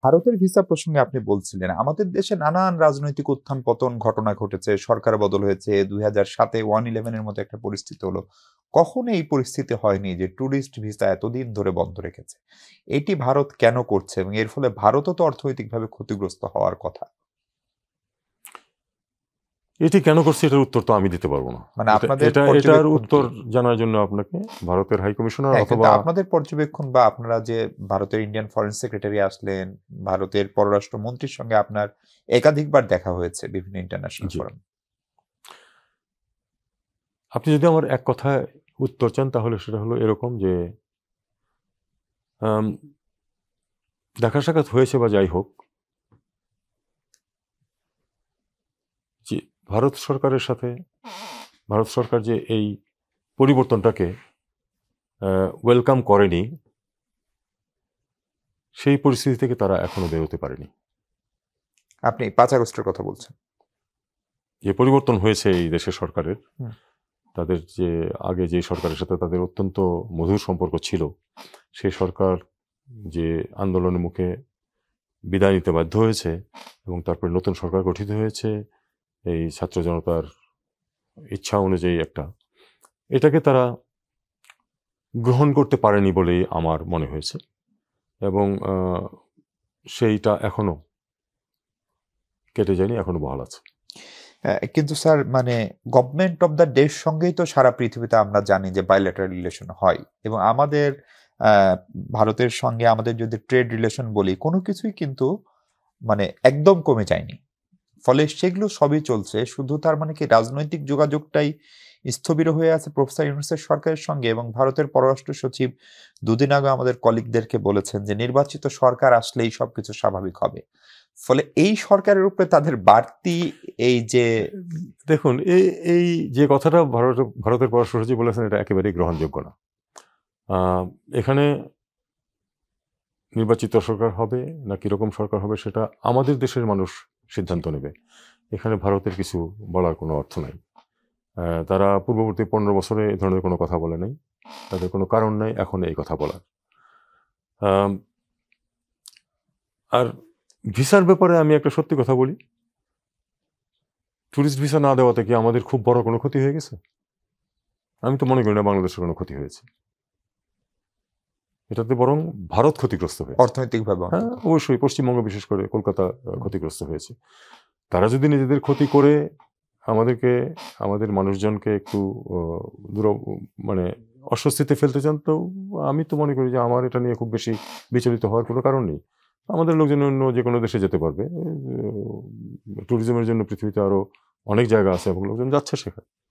ভারতের ভিসা প্রসঙ্গে আপনি বলছিলেন, আমাদের দেশে নানান রাজনৈতিক উত্থান-পতন ঘটনা ঘটেছে। সরকার বদল হয়েছে। ২০০৭ এ 111 এর মতো একটা পরিস্থিতি হলো। কখনো এই পরিস্থিতি হয়নি যে টুরিস্ট ভিসা এতদিন ধরে বন্ধ রেখেছে। এটি ভারত কেন করছে এবং এর ফলে ভারতও তো অর্থনৈতিকভাবে ক্ষতিগ্রস্ত হওয়ার কথা। এটি কেন করছে এটার উত্তর তো আমি দিতে পারবো না। মানে এটা আপনাদের এটা এটার পর্যবেক্ষণ উত্তর কি? জানার জন্য আপনাকে ভারতের হাই কমিশনার হ্যাঁ, কিন্তু অথবা আপনাদের পর্যবেক্ষণ বা আপনারা যে ভারতের ইন্ডিয়ান ফরেন সেক্রেটারি আসলেন, ভারতের পররাষ্ট্রমন্ত্রীর সঙ্গে আপনার একাধিকবার দেখা হয়েছে বিভিন্ন ইন্টারন্যাশনাল জি, ফোরাম। আপনি যদি আমার এক কথায় উত্তর চান তাহলে সেটা হলো এরকম যে আম, দেখা সাক্ষাৎ হয়েছে বা যাই হোক, যে ভারত সরকারের সাথে ভারত সরকার যে এই পরিবর্তনটাকে ওয়েলকাম করেনি, সেই পরিস্থিতি থেকে তারা এখনো বেরোতে পারেনি। আপনি ৫ আগস্টের কথা বলছেন। যে পরিবর্তন হয়েছে এই দেশের সরকারের, হুম। তাদের যে আগে যে সরকারের সাথে তাদের অত্যন্ত মধুর সম্পর্ক ছিল, সেই সরকার যে আন্দোলনের মুখে বিদায় নিতে বাধ্য হয়েছে এবং তারপরে নতুন সরকার গঠিত হয়েছে এই ছাত্র জনতার ইচ্ছা অনুযায়ী একটা, এটাকে তারা গ্রহণ করতে পারেনি বলেই আমার মনে হয়েছে। এবং সেইটা এখনো কেটে যায়নি, এখনো বহাল আছে। কিন্তু স্যার মানে গভর্নমেন্ট অফ দ্য ডের সঙ্গেই তো সারা পৃথিবীতে আমরা জানি যে বাইলেটারাল রিলেশন হয় এবং আমাদের আ ভারতের সঙ্গে আমাদের যদি ট্রেড রিলেশন বলি, কোনো কিছুই কিন্তু মানে একদম কমে যায়নি। ফলে সেগুলো সবই চলছে। শুধু তার মানে কি রাজনৈতিক যোগাযোগটাই স্থবির হয়ে আছে প্রফেসর ইউনূসের সরকারের সঙ্গে এবং ভারতের পররাষ্ট্র সচিব দুদিন আগে আমাদের কলিগদেরকে বলেছেন যে নির্বাচিত সরকার আসলেই সবকিছু স্বাভাবিক হবে। ফলে এই সরকারের উপরে তাদের বাড়তি এই যে দেখুন, এই এই যে কথাটা ভারতের পররাষ্ট্র সচিব বলেছেন, এটা একেবারেই গ্রহণযোগ্য না। এখানে নির্বাচিত সরকার হবে না কিরকম সরকার হবে সেটা আমাদের দেশের মানুষ সিদ্ধান্ত নেবে। এখানে ভারতের কিছু বলার কোনো অর্থ নাই। তারা পূর্ববর্তী 15 বছরে এ ধরনের কোনো কথা বলে নাই, তাদের কোনো কারণ নাই এখন এই কথা বলার। আম, আর ভিসার ব্যাপারে আমি একটা সত্যি কথা বলি, ট্যুরিস্ট ভিসা না দেওয়াতে কি আমাদের খুব বড় কোনো ক্ষতি হয়ে গেছে? আমি তো মনে করি না বাংলাদেশের কোনো ক্ষতি হয়েছে। এটাতে বরং ভারত ক্ষতিগ্রস্ত হয়েছে। অর্থনৈতিকভাবে হ্যাঁ, অন্তত। অবশ্যই পশ্চিমবঙ্গ, বিশেষ করে কলকাতা ক্ষতিগ্রস্ত হয়েছে। তারা যদি নিজেদের ক্ষতি করে আমাদেরকে, আমাদের মানুষজনকে একটু দূর মানে অস্বস্তিতে ফেলতে চান, তো আমি তো মনে করি যে আমার এটা নিয়ে খুব বেশি বিচলিত হওয়ার কোনো কারণ নেই। আমাদের লোকজন অন্য যে কোনো দেশে যেতে পারবে। ট্যুরিজমের জন্য পৃথিবীতে আরো অনেক জায়গা আছে এবং লোকজন যাচ্ছে সেখানে।